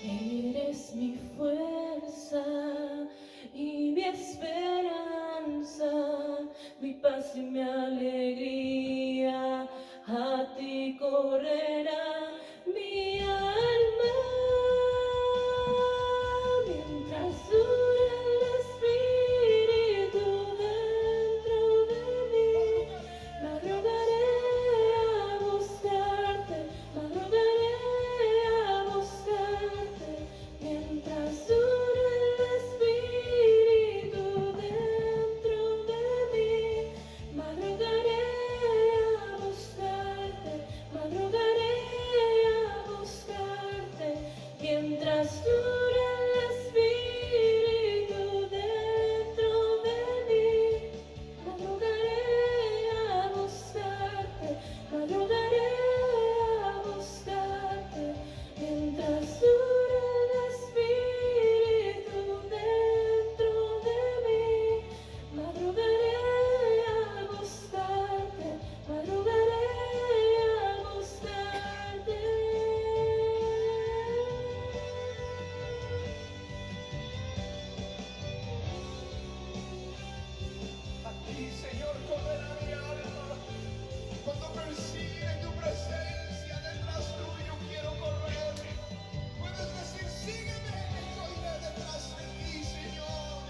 Eres mi fuerza y mi esperanza, mi paz y mi alegría. A ti correrá mi alma mientras dure el Espíritu dentro de mí. Madrugaré a buscarte, madrugaré a buscarte, mientras dure el Espíritu dentro de mí. Madrugaré a buscarte, madrugaré a buscarte, mientras dure el Espíritu dentro de mí. Madrugaré a buscarte, madrugaré a buscarte, mientras dure el Espíritu dentro de mí. Madrugaré a buscarte, madrugaré a buscarte. A ti, Señor, correrá mi alma. Cuando persigue tu presencia detrás tuyo quiero correr. Puedes decir, sígueme, yo iré detrás de ti, Señor.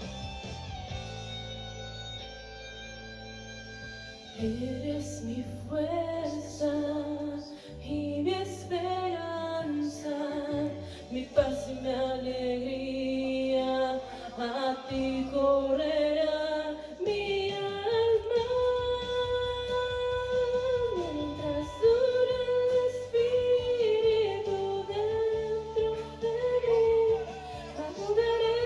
Eres mi fuerza y mi esperanza, mi paz y mi alegría. A ti correrá mi alma mientras dure el Espíritu dentro de mí. Madrugaré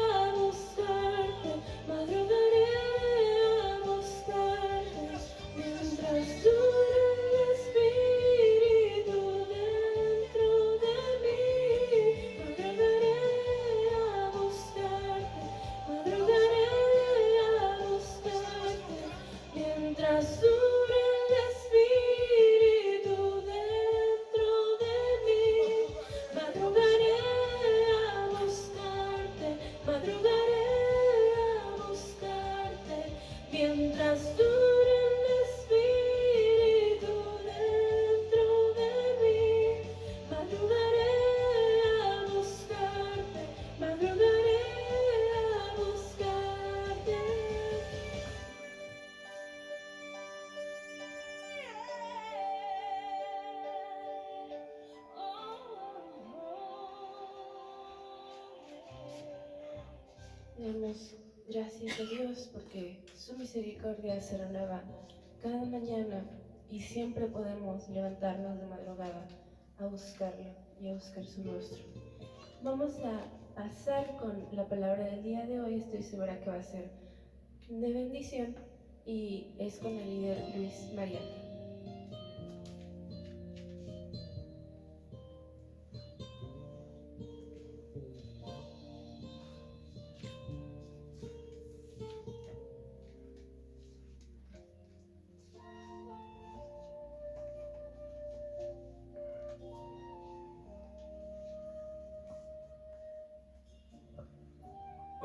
a buscarte, madrugaré a buscarte, mientras dure el Espíritu dentro de mí. Madrugaré a buscarte, madrugaré a buscarte, mientras dure el Espíritu dentro de mí. Madrugaré a buscarte, madrugaré a buscarte, mientras dure el Espíritu dentro de mí. Madrugaré a buscarte, madrugaré a buscarte. Demos gracias a Dios porque su misericordia se renueva cada mañana y siempre podemos levantarnos de madrugada a buscarlo y a buscar su rostro. Vamos a pasar con la palabra del día de hoy. Estoy segura que va a ser de bendición y es con el líder Luis Mariano.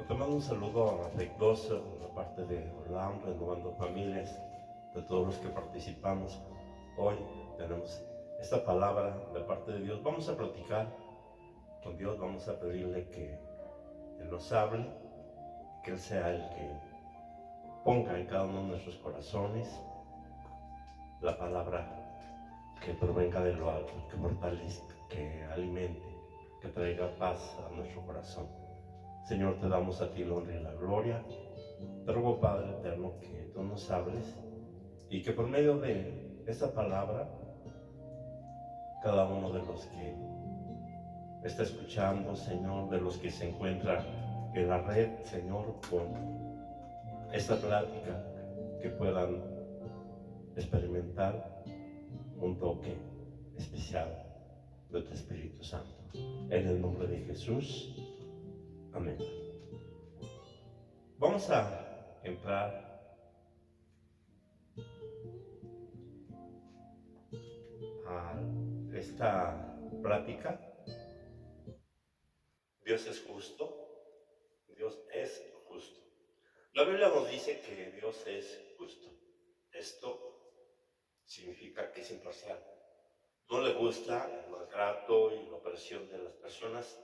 Te mando un saludo afectuoso de parte de Orlando, Renovando Familias, de todos los que participamos. Hoy tenemos esta palabra de parte de Dios. Vamos a platicar con Dios, vamos a pedirle que Él nos hable, que Él sea el que ponga en cada uno de nuestros corazones la palabra que provenga de lo alto, que fortalezca, que alimente, que traiga paz a nuestro corazón. Señor, te damos a ti la honra y la gloria. Te ruego, Padre eterno, que tú nos hables y que por medio de esa palabra, cada uno de los que está escuchando, Señor, de los que se encuentran en la red, Señor, con esta plática, que puedan experimentar un toque especial de tu Espíritu Santo. En el nombre de Jesús. Amén. Vamos a entrar a esta plática Dios es justo. Dios es justo. La Biblia nos dice que Dios es justo. Esto significa que es imparcial. No le gusta el maltrato y la opresión de las personas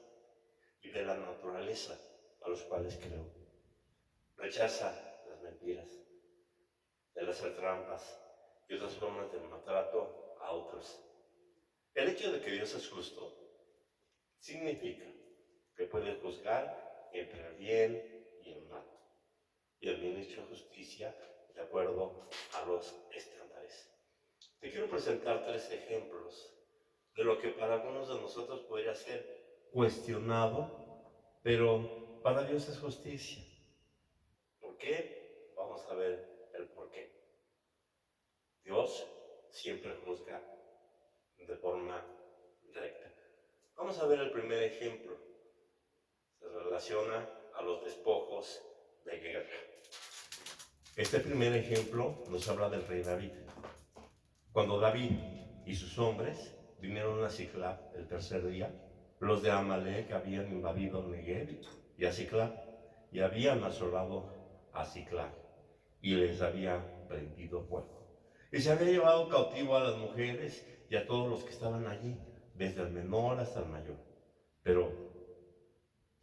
y de la naturaleza a los cuales creó. Rechaza las mentiras, el hacer trampas y otras formas de maltrato a otros. El hecho de que Dios es justo significa que puede juzgar entre el bien y el mal y administra justicia de acuerdo a los estándares. Te quiero presentar 3 ejemplos de lo que para algunos de nosotros podría ser cuestionado, pero para Dios es justicia. ¿Por qué? Vamos a ver el por qué. Dios siempre juzga de forma recta. Vamos a ver el primer ejemplo. Se relaciona a los despojos de guerra. Este primer ejemplo nos habla del rey David. Cuando David y sus hombres vinieron a Siclag el tercer día, los de Amalek habían invadido Negev y a Siclag y habían asolado a Siclag y les había prendido fuego. Y se había llevado cautivo a las mujeres y a todos los que estaban allí, desde el menor hasta el mayor. Pero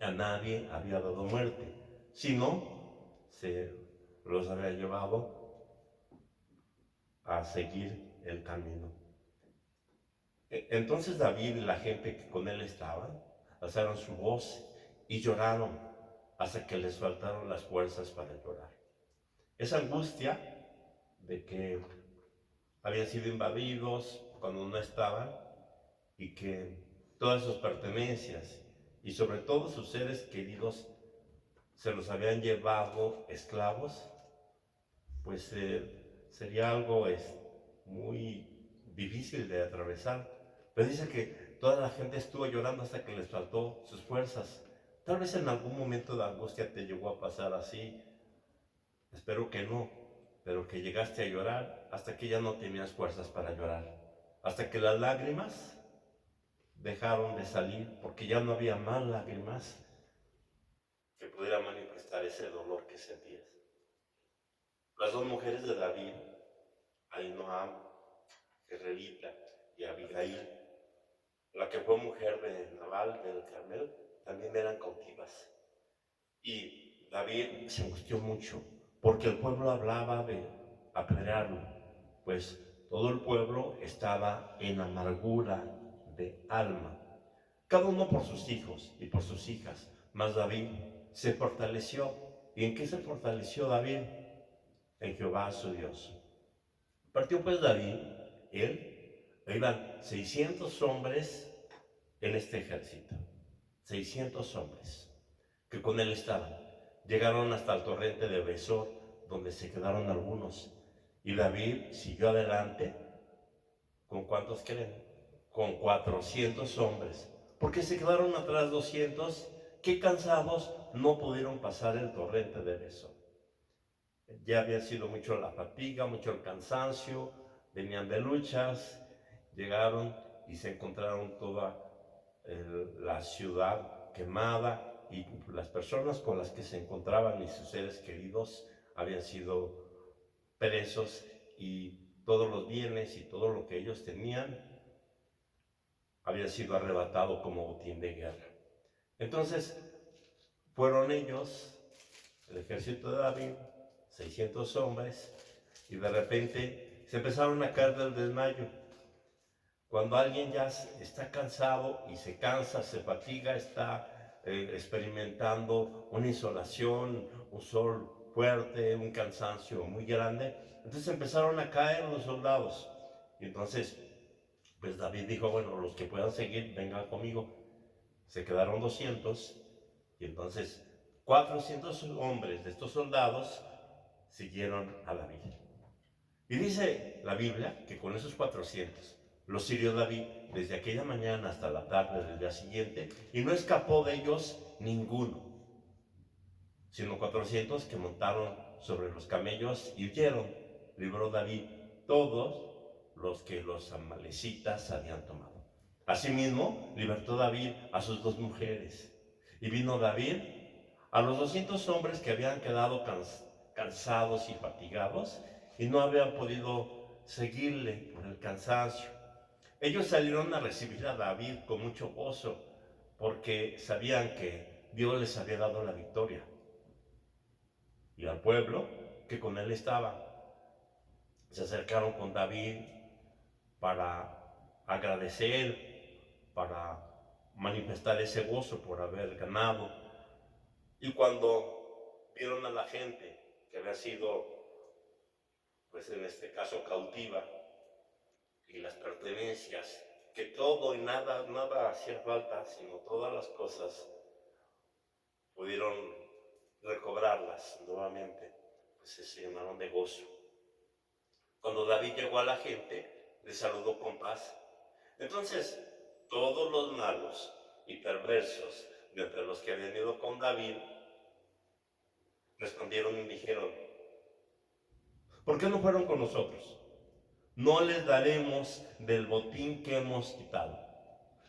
a nadie había dado muerte, sino se los había llevado a seguir el camino. Entonces David y la gente que con él estaban alzaron su voz y lloraron hasta que les faltaron las fuerzas para llorar. Esa angustia de que habían sido invadidos cuando no estaban y que todas sus pertenencias y sobre todo sus seres queridos se los habían llevado esclavos, pues sería algo muy difícil de atravesar. Pero dice que toda la gente estuvo llorando hasta que les faltó sus fuerzas. Tal vez en algún momento de angustia te llegó a pasar así. Espero que no, pero que llegaste a llorar hasta que ya no tenías fuerzas para llorar. Hasta que las lágrimas dejaron de salir porque ya no había más lágrimas que pudieran manifestar ese dolor que sentías. Las 2 mujeres de David, Ahinoam, Jezreelita y Abigail, la que fue mujer de Nabal del Carmel, también eran cautivas. Y David se angustió mucho porque el pueblo hablaba de apedrearlo, pues todo el pueblo estaba en amargura de alma, cada uno por sus hijos y por sus hijas. Mas David se fortaleció. ¿Y en qué se fortaleció David? En Jehová su Dios. Partió pues David, iban 600 hombres en este ejército, 600 hombres que con él estaban. Llegaron hasta el torrente de Besor, donde se quedaron algunos. Y David siguió adelante. ¿Con cuántos creen? Con 400 hombres. Porque se quedaron atrás 200 que cansados no pudieron pasar el torrente de Besor. Ya había sido mucho la fatiga, mucho el cansancio, venían de luchas, llegaron y se encontraron toda la ciudad quemada y las personas con las que se encontraban y sus seres queridos habían sido presos y todos los bienes y todo lo que ellos tenían había sido arrebatado como botín de guerra. Entonces fueron ellos, el ejército de David, 600 hombres, y de repente se empezaron a caer del desmayo. Cuando alguien ya está cansado y se cansa, se fatiga, está experimentando una insolación, un sol fuerte, un cansancio muy grande, entonces empezaron a caer los soldados. Y entonces, pues David dijo, bueno, los que puedan seguir, vengan conmigo. Se quedaron 200 y entonces 400 hombres de estos soldados siguieron a David. Y dice la Biblia que con esos 400 los sirió David desde aquella mañana hasta la tarde del día siguiente y no escapó de ellos ninguno, sino 400 que montaron sobre los camellos y huyeron. Libró David todos los que los amalecitas habían tomado. Asimismo, libertó David a sus 2 mujeres Y vino David a los 200 hombres que habían quedado cansados y fatigados y no habían podido seguirle por el cansancio. Ellos salieron a recibir a David con mucho gozo porque sabían que Dios les había dado la victoria. Y al pueblo que con él estaba, se acercaron con David para agradecer, para manifestar ese gozo por haber ganado. Y cuando vieron a la gente que había sido, pues en este caso, cautiva, y las pertenencias, que todo y nada hacía falta, sino todas las cosas pudieron recobrarlas nuevamente, pues se llenaron de gozo. Cuando David llegó a la gente, les saludó con paz. Entonces, todos los malos y perversos de entre los que habían ido con David respondieron y dijeron: ¿por qué no fueron con nosotros? No les daremos del botín que hemos quitado,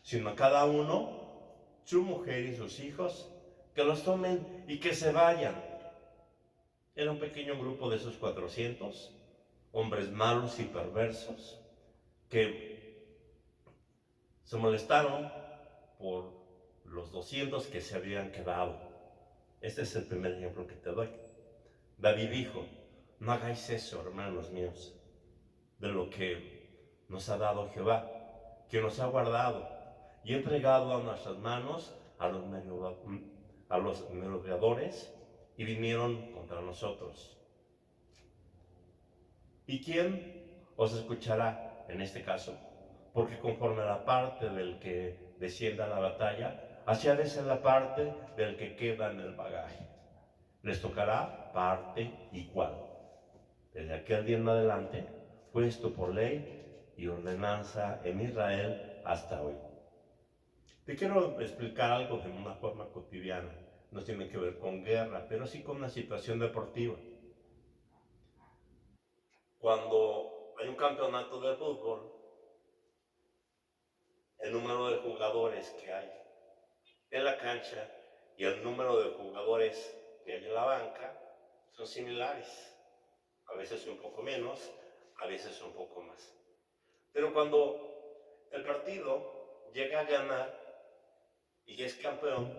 sino a cada uno, su mujer y sus hijos, que los tomen y que se vayan. Era un pequeño grupo de esos 400 hombres malos y perversos que se molestaron por los 200 que se habían quedado. Este es el primer ejemplo que te doy. David dijo: no hagáis eso, hermanos míos, de lo que nos ha dado Jehová, que nos ha guardado y entregado a nuestras manos a los merodeadores, y vinieron contra nosotros. ¿Y quién os escuchará en este caso? Porque conforme a la parte del que descienda a la batalla, así ha de ser la parte del que queda en el bagaje. Les tocará parte igual. Desde aquel día en adelante fue esto por ley y ordenanza en Israel hasta hoy. Te quiero explicar algo de una forma cotidiana. No tiene que ver con guerra, pero sí con una situación deportiva. Cuando hay un campeonato de fútbol, el número de jugadores que hay en la cancha y el número de jugadores que hay en la banca son similares. A veces un poco menos, a veces un poco más. Pero cuando el partido llega a ganar y es campeón,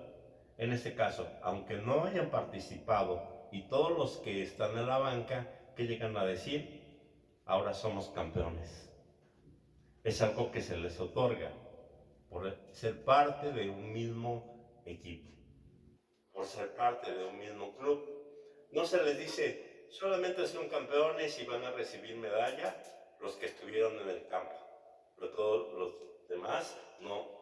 en este caso, aunque no hayan participado, y todos los que están en la banca, ¿qué llegan a decir? Ahora somos campeones. Es algo que se les otorga por ser parte de un mismo equipo, por ser parte de un mismo club. No se les dice: solamente son campeones y van a recibir medalla los que estuvieron en el campo, pero todos los demás no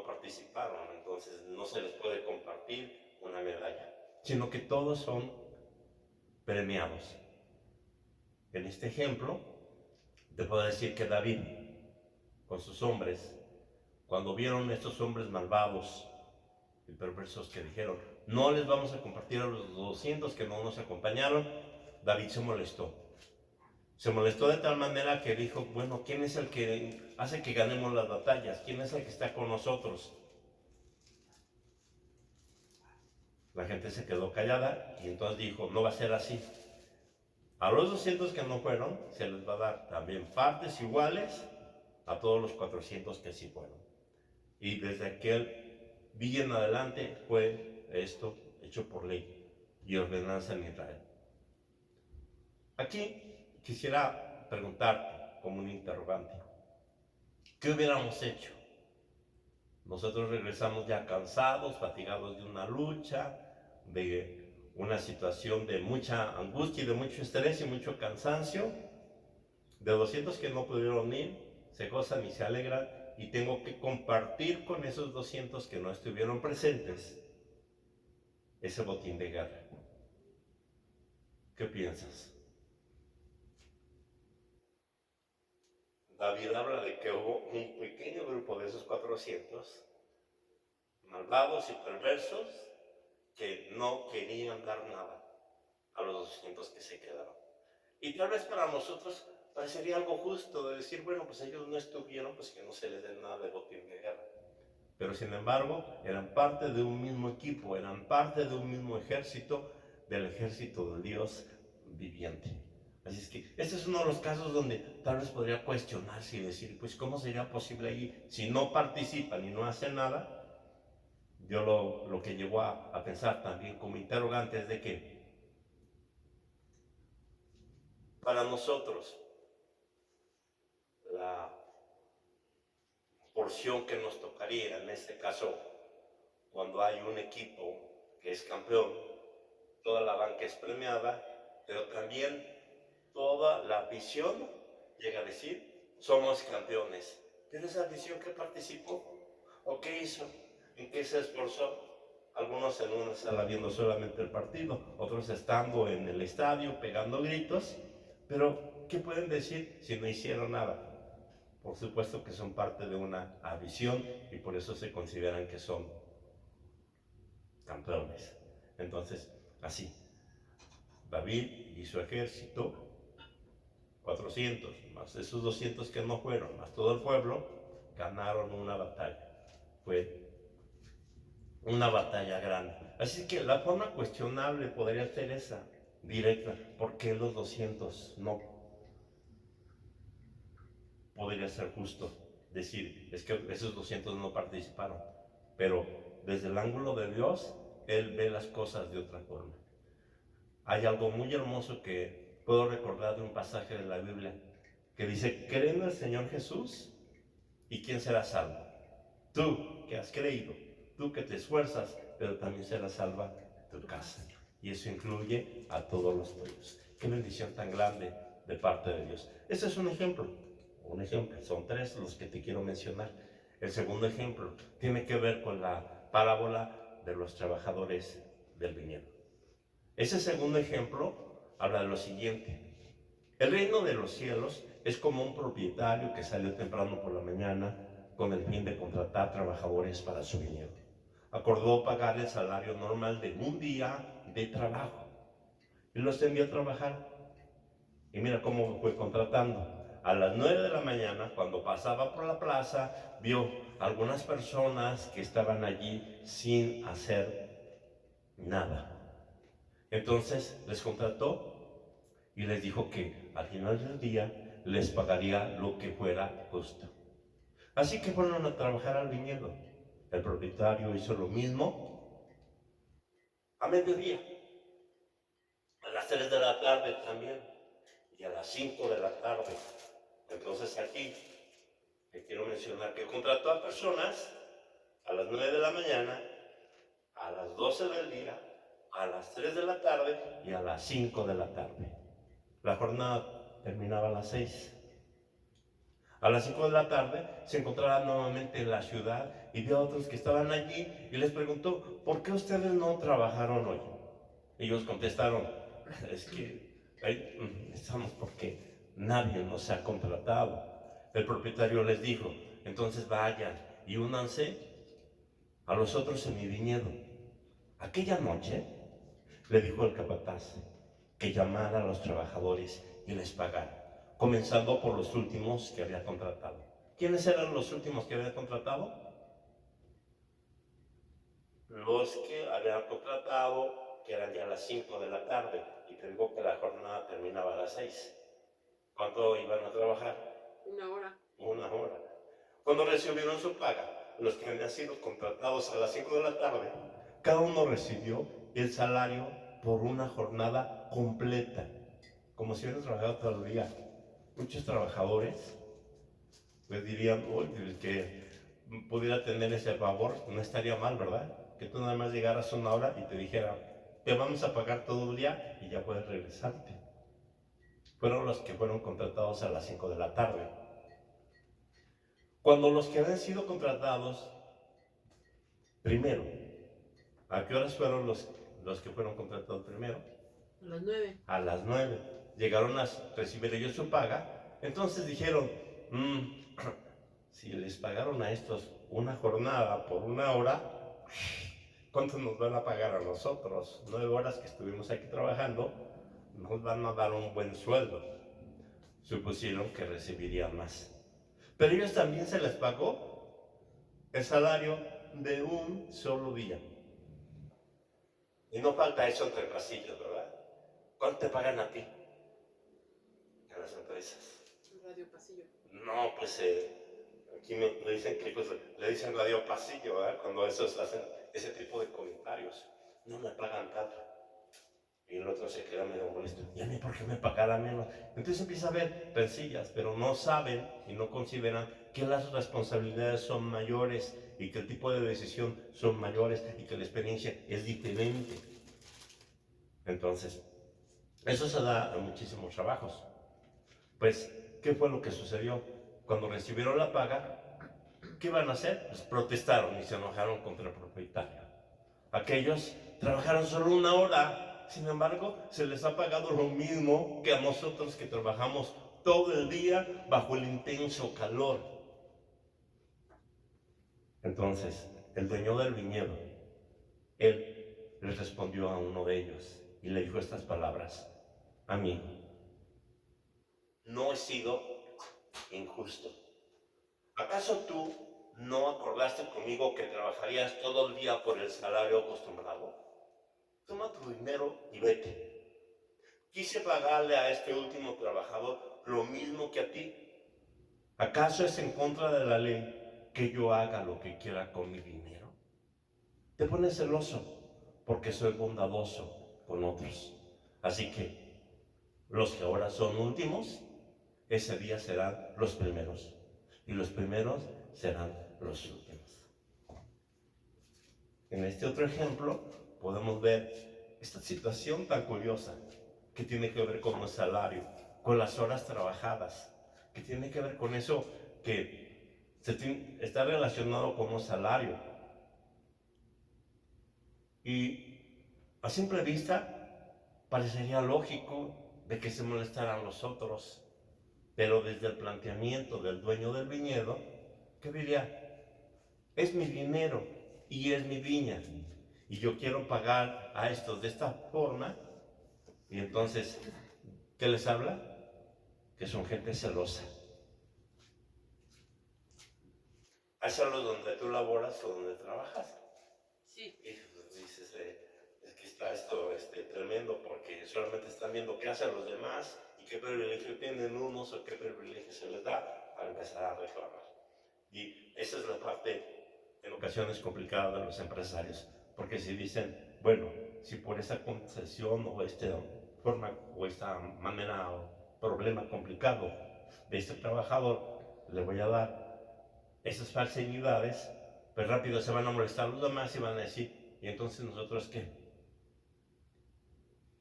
participaron, entonces no se les puede compartir una medalla, sino que todos son premiados. En este ejemplo, te puedo decir que David, con sus hombres, cuando vieron a estos hombres malvados y perversos que dijeron: no les vamos a compartir a los 200 que no nos acompañaron, David se molestó. Se molestó de tal manera que dijo: bueno, ¿quién es el que hace que ganemos las batallas? ¿Quién es el que está con nosotros? La gente se quedó callada y entonces dijo: no va a ser así. A los 200 que no fueron, se les va a dar también partes iguales a todos los 400 que sí fueron. Y desde aquel día en adelante fue esto hecho por ley y ordenanza en Israel. Aquí quisiera preguntarte como un interrogante: ¿qué hubiéramos hecho? Nosotros regresamos ya cansados, fatigados de una lucha, de una situación de mucha angustia y de mucho estrés y mucho cansancio, de 200 que no pudieron ir, se gozan y se alegran, y tengo que compartir con esos 200 que no estuvieron presentes ese botín de guerra. ¿Qué piensas? David habla de que hubo un pequeño grupo de esos 400 malvados y perversos que no querían dar nada a los 200 que se quedaron. Y tal vez para nosotros parecería algo justo de decir: bueno, pues ellos no estuvieron, pues que no se les dé nada de botín de guerra. pero sin embargo eran parte de un mismo equipo, eran parte de un mismo ejército, del ejército de Dios viviente. Así es que este es uno de los casos donde tal vez podría cuestionarse y decir, pues ¿cómo sería posible ahí si no participan y no hacen nada? Yo lo que llevó a pensar también como interrogante es de que para nosotros la porción que nos tocaría, en este caso, cuando hay un equipo que es campeón, toda la banca es premiada, pero también toda la visión llega a decir, somos campeones. ¿Pero esa visión que participó? ¿O qué hizo? ¿En qué se esforzó? Algunos en una sala viendo solamente el partido, otros estando en el estadio pegando gritos, pero ¿qué pueden decir si no hicieron nada? Por supuesto que son parte de una visión y por eso se consideran que son campeones. Entonces, así, David y su ejército, 400, más esos 200 que no fueron, más todo el pueblo, ganaron una batalla. Fue una batalla grande. Así que la forma cuestionable podría ser esa, directa. ¿Por qué los 200 no? Podría ser justo decir, es que esos 200 no participaron. Pero desde el ángulo de Dios, Él ve las cosas de otra forma. Hay algo muy hermoso que puedo recordar de un pasaje de la Biblia que dice, cree en el Señor Jesús y ¿quién será salvo? Tú que has creído, tú que te esfuerzas, pero también será salva tu casa. Y eso incluye a todos los tuyos. Qué bendición tan grande de parte de Dios. Ese es un ejemplo, son 3 los que te quiero mencionar. El segundo ejemplo tiene que ver con la parábola de los trabajadores del viñedo. Ese segundo ejemplo habla de lo siguiente. El reino de los cielos es como un propietario que salió temprano por la mañana con el fin de contratar trabajadores para su viñedo. Acordó pagar el salario normal de un día de trabajo y los envió a trabajar. Y mira cómo fue contratando. A las 9 de la mañana, cuando pasaba por la plaza, vio algunas personas que estaban allí sin hacer nada. Entonces les contrató y les dijo que al final del día les pagaría lo que fuera justo. Así que fueron a trabajar al viñedo. El propietario hizo lo mismo a mediodía, a las 3 de la tarde también y a las 5 de la tarde. Entonces aquí te quiero mencionar que contrató a personas a las 9 de la mañana, a las 12 del día, a las 3 de la tarde y a las 5 de la tarde. La jornada terminaba a las 6. A las 5 de la tarde se encontraba nuevamente en la ciudad y vio a otros que estaban allí y les preguntó, ¿por qué ustedes no trabajaron hoy? Ellos contestaron, es que estamos porque nadie nos ha contratado. El propietario les dijo, entonces vayan y únanse a los otros en mi viñedo. Aquella noche le dijo el capataz que llamara a los trabajadores y les pagara, comenzando por los últimos que había contratado. ¿Quiénes eran los últimos que había contratado? Los que habían contratado, que eran ya las 5 de la tarde, y te digo que la jornada terminaba a las 6. ¿Cuánto iban a trabajar? 1 hora. 1 hora. Cuando recibieron su paga, los que habían sido contratados a las 5 de la tarde, cada uno recibió el salario por una jornada completa, como si hubieran trabajado todo el día. Muchos trabajadores pues dirían, uy, el que pudiera tener ese favor no estaría mal, ¿verdad? Que tú nada más llegaras 1 hora y te dijera, te vamos a pagar todo el día y ya puedes regresarte. Fueron los que fueron contratados a las 5 de la tarde. Cuando los que habían sido contratados primero, ¿a qué horas fueron los que fueron contratados primero? A las 9. A las 9. Llegaron a recibir ellos su paga. Entonces dijeron, si les pagaron a estos una jornada por 1 hora, ¿cuánto nos van a pagar a nosotros? 9 horas que estuvimos aquí trabajando, nos van a dar un buen sueldo. Supusieron que recibirían más. Pero ellos también se les pagó el salario de un solo día. Y no falta eso entre pasillos, ¿verdad? ¿Cuánto te pagan a ti en las empresas? Radio pasillo. No, pues aquí me dicen que pues, le dicen radio pasillo, ¿verdad? Cuando esos hacen ese tipo de comentarios. No me pagan tanto. Y el otro se queda medio molesto. ¿Y a mí por qué me pagará menos? Entonces empieza a ver rencillas, pero no saben y no consideran que las responsabilidades son mayores y que el tipo de decisión son mayores y que la experiencia es diferente. Entonces, eso se da a muchísimos trabajos. Pues, ¿qué fue lo que sucedió? Cuando recibieron la paga, ¿qué iban a hacer? Pues protestaron y se enojaron contra el propietario. Aquellos trabajaron solo 1 hora, sin embargo, se les ha pagado lo mismo que a nosotros que trabajamos todo el día bajo el intenso calor. Entonces, el dueño del viñedo, él les respondió a uno de ellos y le dijo estas palabras: amigo, no he sido injusto. ¿Acaso tú no acordaste conmigo que trabajarías todo el día por el salario acostumbrado? Toma tu dinero y vete. Quise pagarle a este último trabajador lo mismo que a ti. ¿Acaso es en contra de la ley que yo haga lo que quiera con mi dinero? Te pones celoso porque soy bondadoso con otros. Así que los que ahora son últimos, ese día serán los primeros. Y los primeros serán los últimos. En este otro ejemplo podemos ver esta situación tan curiosa que tiene que ver con el salario, con las horas trabajadas, que tiene que ver con eso que está relacionado con un salario. Y a simple vista parecería lógico de que se molestaran los otros, pero desde el planteamiento del dueño del viñedo, ¿qué diría? Es mi dinero y es mi viña y yo quiero pagar a estos de esta forma. Y entonces, ¿qué les habla? Que son gente celosa. ¿Hay celos donde tú laboras o donde trabajas? Sí. Y dices, es que está esto tremendo porque solamente están viendo qué hacen los demás y qué privilegio tienen unos o qué privilegio se les da para empezar a reclamar. Y esa es la parte en ocasiones complicada de los empresarios, porque si dicen, bueno, si por esa concesión o esta forma o esta manera o problema complicado de este trabajador le voy a dar esas facilidades, pues rápido se van a molestar los demás y van a decir, ¿y entonces nosotros qué?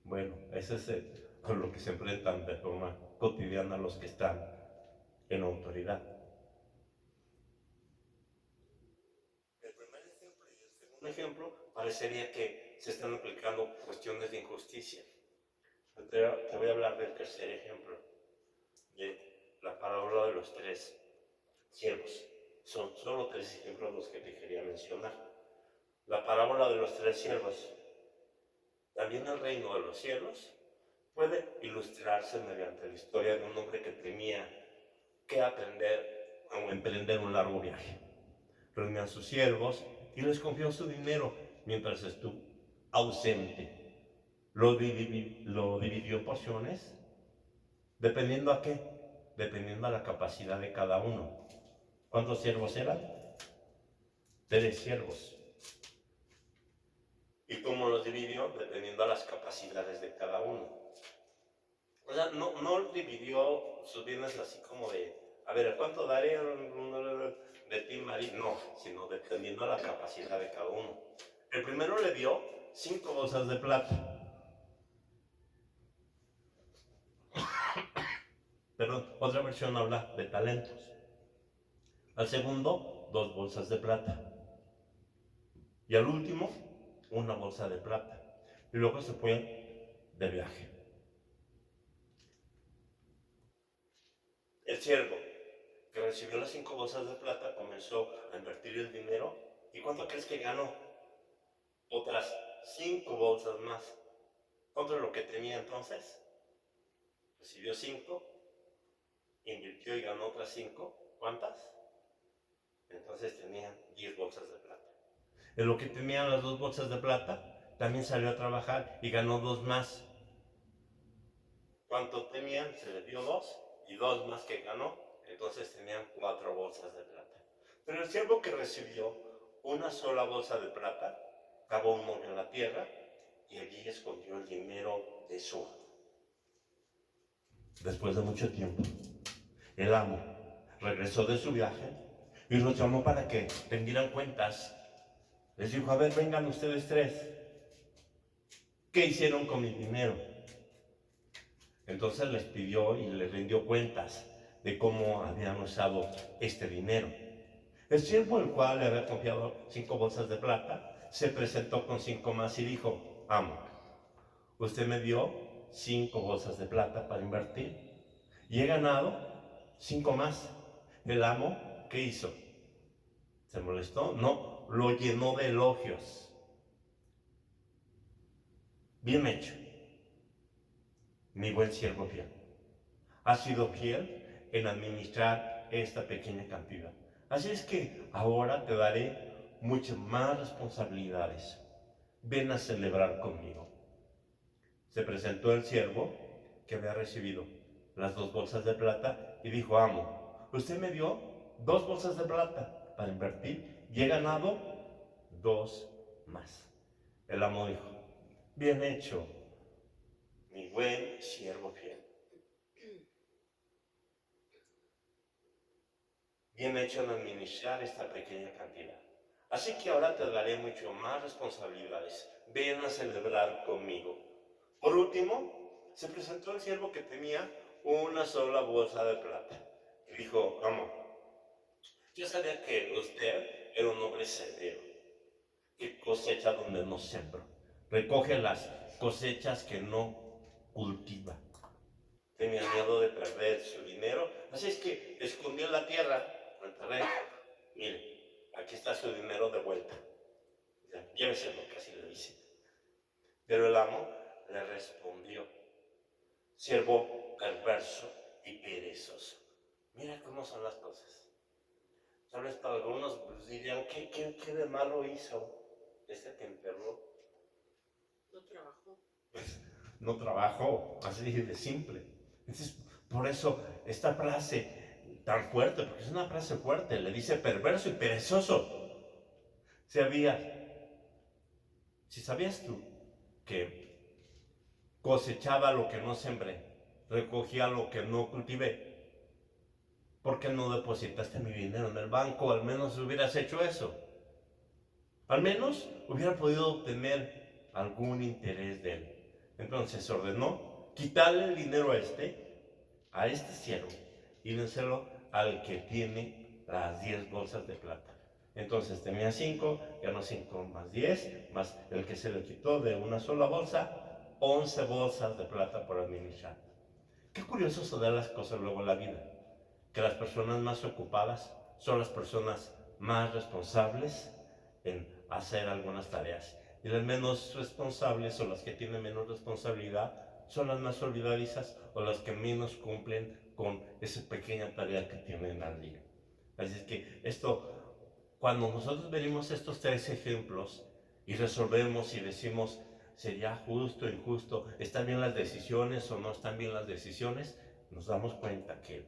Bueno, eso es con lo que se enfrentan de forma cotidiana los que están en autoridad. Un ejemplo, parecería que se están aplicando cuestiones de injusticia. Te voy a hablar del tercer ejemplo, de la parábola de los 3 siervos. Son solo 3 ejemplos los que te quería mencionar. La parábola de los 3 siervos. También el reino de los cielos puede ilustrarse mediante la historia de un hombre que tenía que aprender o emprender un largo viaje. Reunió a sus siervos y les confió su dinero mientras estuvo ausente. Lo dividió en porciones, dependiendo a qué, dependiendo a la capacidad de cada uno. ¿Cuántos siervos eran? 3 siervos. ¿Y cómo los dividió? Dependiendo a las capacidades de cada uno. O sea, no dividió sus bienes así como de, a ver, ¿cuánto daré de ti, María? No, sino dependiendo a la capacidad de cada uno. El primero le dio 5 bolsas de plata. Perdón, otra versión habla de talentos. Al segundo, 2 bolsas de plata. Y al último, 1 bolsa de plata. Y luego se fue de viaje. El siervo que recibió las 5 bolsas de plata comenzó a invertir el dinero. ¿Y cuánto crees que ganó? Otras 5 bolsas más. ¿Cuánto es lo que tenía entonces? Recibió 5, invirtió y ganó otras 5. ¿Cuántas? Entonces tenía 10 bolsas de plata. En lo que tenían las 2 bolsas de plata, también salió a trabajar y ganó 2 más. ¿Cuánto tenían? Se le dio 2 y 2 más que ganó. Entonces tenían 4 bolsas de plata. Pero el siervo que recibió una sola bolsa de plata, cavó un hoyo en la tierra y allí escondió el dinero de su amo. Después de mucho tiempo, el amo regresó de su viaje y los llamó para que rendieran cuentas. Les dijo: a ver, vengan ustedes 3. ¿Qué hicieron con mi dinero? Entonces les pidió y les rindió cuentas de cómo habían usado este dinero. El siervo, el cual le había confiado 5 bolsas de plata, se presentó con 5 más y dijo: amo, usted me dio 5 bolsas de plata para invertir y he ganado 5 más. El amo, ¿qué hizo? ¿Se molestó? No, lo llenó de elogios. Bien hecho, mi buen siervo fiel. Has sido fiel en administrar esta pequeña cantidad. Así es que ahora te daré muchas más responsabilidades. Ven a celebrar conmigo. Se presentó el siervo que había recibido las 2 bolsas de plata y dijo: amo, usted me dio 2 bolsas de plata para invertir y he ganado 2 más. El amo dijo: bien hecho, mi buen siervo fiel. Bien hecho en administrar esta pequeña cantidad. Así que ahora te daré mucho más responsabilidades. Ven a celebrar conmigo. Por último, se presentó el siervo que tenía una sola bolsa de plata. Y dijo: amo, yo sabía que usted era un hombre severo, que cosecha donde no sembró, recoge las cosechas que no cultiva. Tenía miedo de perder su dinero, así es que escondió en la tierra. Mire, aquí está su dinero de vuelta. Ya, lléveselo, casi le dice. Pero el amo le respondió: siervo perverso y perezoso. Mira cómo son las cosas. Tal vez para algunos pues, dirían: ¿qué de malo hizo este que enterró? No trabajó. Pues no trabajó, así de simple. Entonces, por eso esta frase tan fuerte, porque es una frase fuerte, le dice perverso y perezoso. Si sabías tú que cosechaba lo que no sembré, recogía lo que no cultivé, ¿por qué no depositaste mi dinero en el banco? Al menos hubieras hecho eso. Al menos hubiera podido obtener algún interés de él. Entonces ordenó quitarle el dinero a este siervo, y dárselo al que tiene las 10 bolsas de plata. Entonces tenía 5, ganó 5 más 10, más el que se le quitó de una sola bolsa, 11 bolsas de plata por administrar. Qué curioso se dan las cosas luego en la vida, que las personas más ocupadas son las personas más responsables en hacer algunas tareas, y las menos responsables, o las que tienen menos responsabilidad, son las más olvidadizas o las que menos cumplen con esa pequeña tarea que tienen al día. Así es que cuando nosotros venimos estos 3 ejemplos y resolvemos y decimos: ¿sería justo o injusto? ¿Están bien las decisiones o no están bien las decisiones? Nos damos cuenta que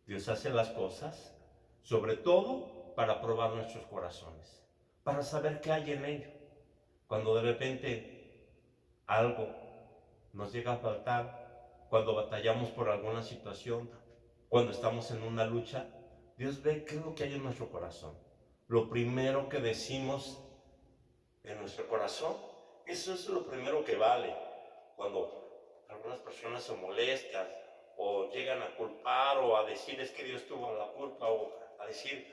Dios hace las cosas sobre todo para probar nuestros corazones, para saber qué hay en ellos. Cuando de repente algo nos llega a faltar, cuando batallamos por alguna situación, cuando estamos en una lucha, Dios ve qué es lo que hay en nuestro corazón. Lo primero que decimos en nuestro corazón, eso es lo primero que vale. Cuando algunas personas se molestan o llegan a culpar o a decir: es que Dios tuvo la culpa, o a decir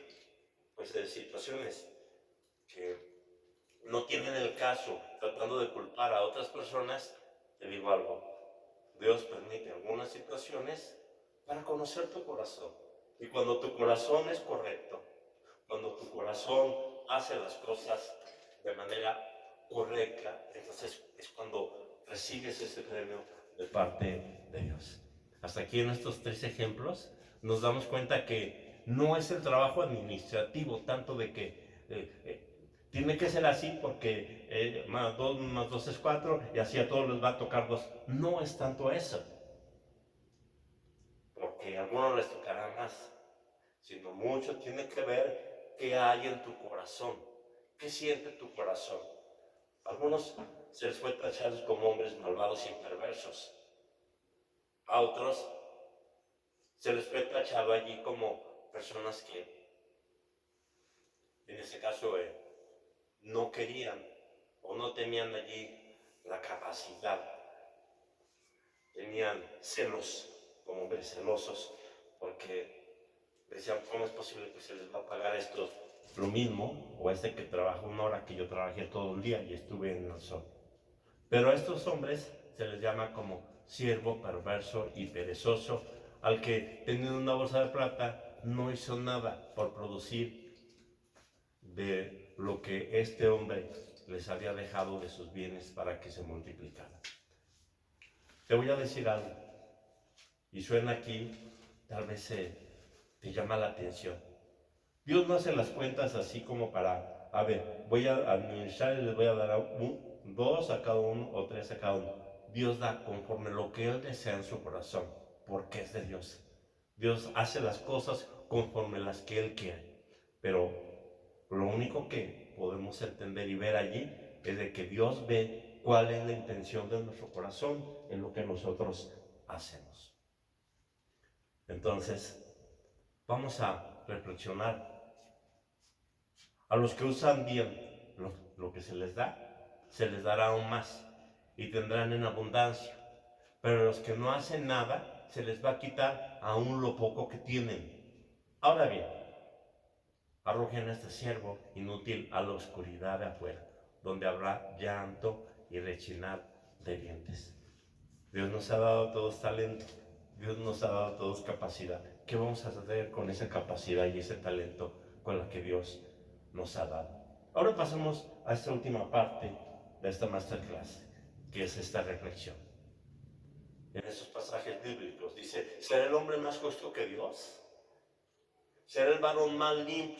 pues de situaciones que no tienen el caso, tratando de culpar a otras personas, te digo algo: Dios permite algunas situaciones para conocer tu corazón. Y cuando tu corazón es correcto, cuando tu corazón hace las cosas de manera correcta, entonces es cuando recibes ese premio de parte de Dios. Hasta aquí en estos 3 ejemplos nos damos cuenta que no es el trabajo administrativo tanto de que Tiene que ser así porque más 2 más 2 es 4 y así a todos les va a tocar 2. No es tanto eso, porque a algunos les tocará más, sino mucho tiene que ver qué hay en tu corazón, qué siente tu corazón. A algunos se les fue tachados como hombres malvados y perversos. A otros se les fue tachado allí como personas que, en ese caso, no querían o no tenían allí la capacidad. Tenían celos, como hombres celosos, porque decían, ¿cómo es posible que se les va a pagar esto lo mismo? O este que trabaja 1 hora que yo trabajé todo el día y estuve en el sol. Pero a estos hombres se les llama como siervo perverso y perezoso, al que teniendo una bolsa de plata no hizo nada por producir de lo que este hombre les había dejado de sus bienes para que se multiplicara. Te voy a decir algo, y suena aquí, tal vez te llama la atención. Dios no hace las cuentas así como para, a ver, voy a administrar y les voy a dar 2 a cada uno o 3 a cada uno. Dios da conforme lo que Él desea en su corazón, porque es de Dios. Dios hace las cosas conforme las que Él quiere. Pero lo único que podemos entender y ver allí es de que Dios ve cuál es la intención de nuestro corazón en lo que nosotros hacemos. Entonces, vamos a reflexionar. A los que usan bien lo que se les dará aún más y tendrán en abundancia. Pero a los que no hacen nada, se les va a quitar aún lo poco que tienen. Ahora bien, arrojen a este siervo inútil a la oscuridad de afuera, donde habrá llanto y rechinar de dientes. Dios nos ha dado a todos talento, Dios nos ha dado a todos capacidad. ¿Qué vamos a hacer con esa capacidad y ese talento con la que Dios nos ha dado? Ahora pasamos a esta última parte de esta masterclass, que es esta reflexión. En esos pasajes bíblicos dice, ¿será el hombre más justo que Dios? ¿Será el varón más limpio